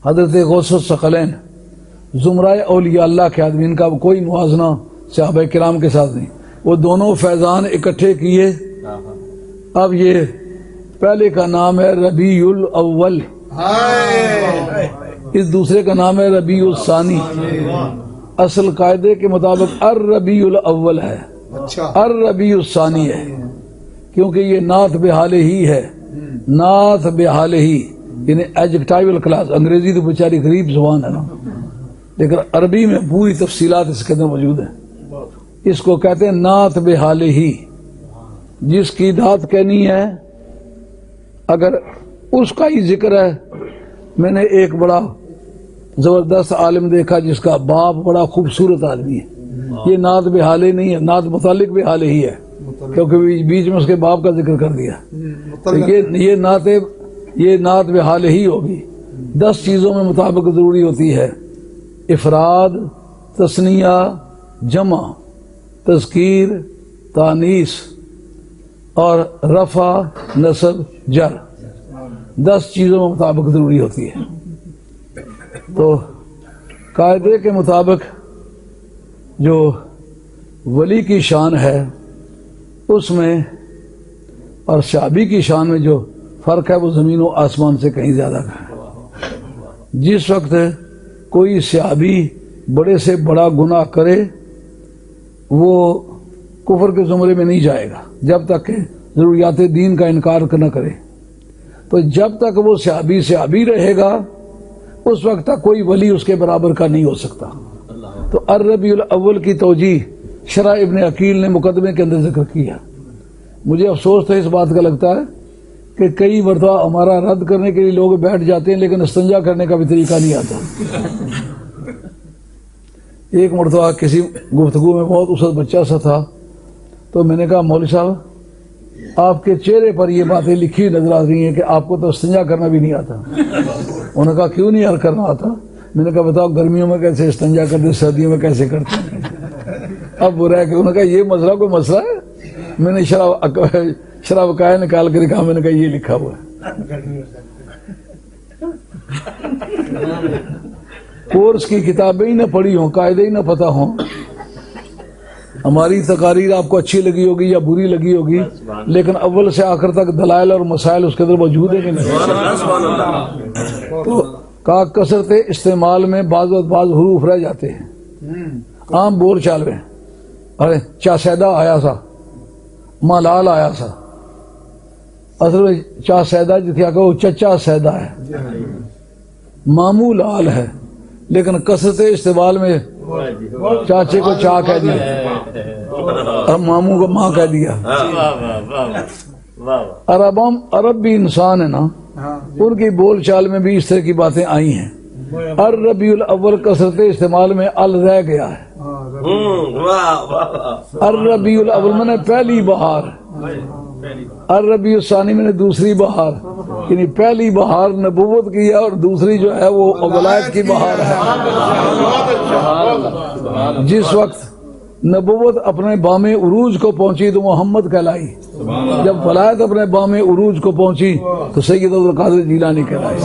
حضرت غوث الثقلین زمرہ اولیاء اللہ کے آدمی، ان کا کوئی موازنہ صحابہ کرام کے ساتھ نہیں، وہ دونوں فیضان اکٹھے کیے۔ اب یہ پہلے کا نام ہے ربیع الاول، اس دوسرے کا نام ہے ربیع الثانی۔ اصل قاعدے کے مطابق الربیع الاول ہے، الربیع الثانی ہے، کیونکہ یہ نعت بحال ہی ہے، نعت بحال ہی یعنی ایڈجیکٹائیول کلاس۔ انگریزی تو بیچاری غریب زبان ہے نا، لیکن عربی میں پوری تفصیلات اس کے اندر موجود ہیں۔ اس کو کہتے ہیں نعت بحال ہی، جس کی نعت کہنی ہے اگر اس کا ہی ذکر ہے۔ میں نے ایک بڑا زبردست عالم دیکھا جس کا باپ بڑا خوبصورت آدمی ہے، یہ نعت بحال ہی نہیں ہے، نعت متعلق بحال ہی ہے، کیونکہ بیچ میں اس کے باپ کا ذکر کر دیا۔ یہ نعت بحال ہی ہوگی۔ 10 چیزوں میں مطابق ضروری ہوتی ہے: افراد، تثنیہ، جمع، تذکیر، تانیث اور رفع، نصب، جر۔ 10 چیزوں میں مطابق ضروری ہوتی ہے۔ تو قاعدے کے مطابق جو ولی کی شان ہے اس میں اور صحابی کی شان میں جو فرق ہے وہ زمین و آسمان سے کہیں زیادہ ہے۔ جس وقت کوئی صحابی بڑے سے بڑا گناہ کرے وہ کفر کے زمرے میں نہیں جائے گا جب تک کہ ضروریات دین کا انکار نہ کرے۔ تو جب تک وہ صحابی رہے گا اس وقت تک کوئی ولی اس کے برابر کا نہیں ہو سکتا۔ تو الربیع الاول کی توجیہ شرح ابن عقیل نے مقدمے کے اندر ذکر کیا۔ مجھے افسوس تو اس بات کا لگتا ہے کہ کئی مرتبہ ہمارا رد کرنے کے لیے لوگ بیٹھ جاتے ہیں لیکن استنجا کرنے کا بھی طریقہ نہیں آتا۔ ایک مرتبہ کسی گفتگو میں بہت اسد بچہ سا تھا تو میں نے کہا مولوی صاحب آپ کے چہرے پر یہ باتیں لکھی نظر آ رہی ہیں کہ آپ کو تو استنجا کرنا بھی نہیں آتا۔ انہوں نے کہا کیوں نہیں کرنا آتا؟ میں نے کہا بتاؤ گرمیوں میں کیسے استنجا کرتے، سردیوں میں کیسے کرتے ہیں؟ اب برا ہے کہ انہوں نے کہا یہ مسئلہ کوئی مسئلہ ہے؟ میں نے شراب کا نکال کے دکھا، میں نے کہا یہ لکھا ہوا ہے۔ کورس کی کتابیں ہی نہ پڑھی ہوں، قاعدے ہی نہ پتہ ہوں، ہماری تقاریر آپ کو اچھی لگی ہوگی یا بری لگی ہوگی لیکن اول سے آخر تک دلائل اور مسائل اس کے اندر موجود ہیں کہ نہیں؟ تو کا کثرت استعمال میں بعض حروف رہ جاتے ہیں عام بول چال میں۔ ارے چاسیدہ آیا سا، مالال آیا سا، اصل میں چاسیدہ جتیا کہ وہ چچا سیدہ ہے، معمول آل ہے، لیکن کثرت استعمال میں چاچے کو چا کہہ دیا، ماموں کو ماں کہہ دیا۔ عرب بھی انسان ہے نا، ان کی بول چال میں بھی اس طرح کی باتیں آئی ہیں۔ الربیع الاول کثرت استعمال میں ال رہ گیا ہے۔ الربیع الاول میں نے پہلی بہار، الربیع الثانی میں نے دوسری بہار، یعنی پہلی بہار نبوت کی ہے اور دوسری جو ہے وہ ولایت کی بہار ہے۔ جس وقت نبوت اپنے بام عروج کو پہنچی تو محمد کہلائی، جب ولایت اپنے بام عروج کو پہنچی تو سید عبد القادر جیلانی کہلائی۔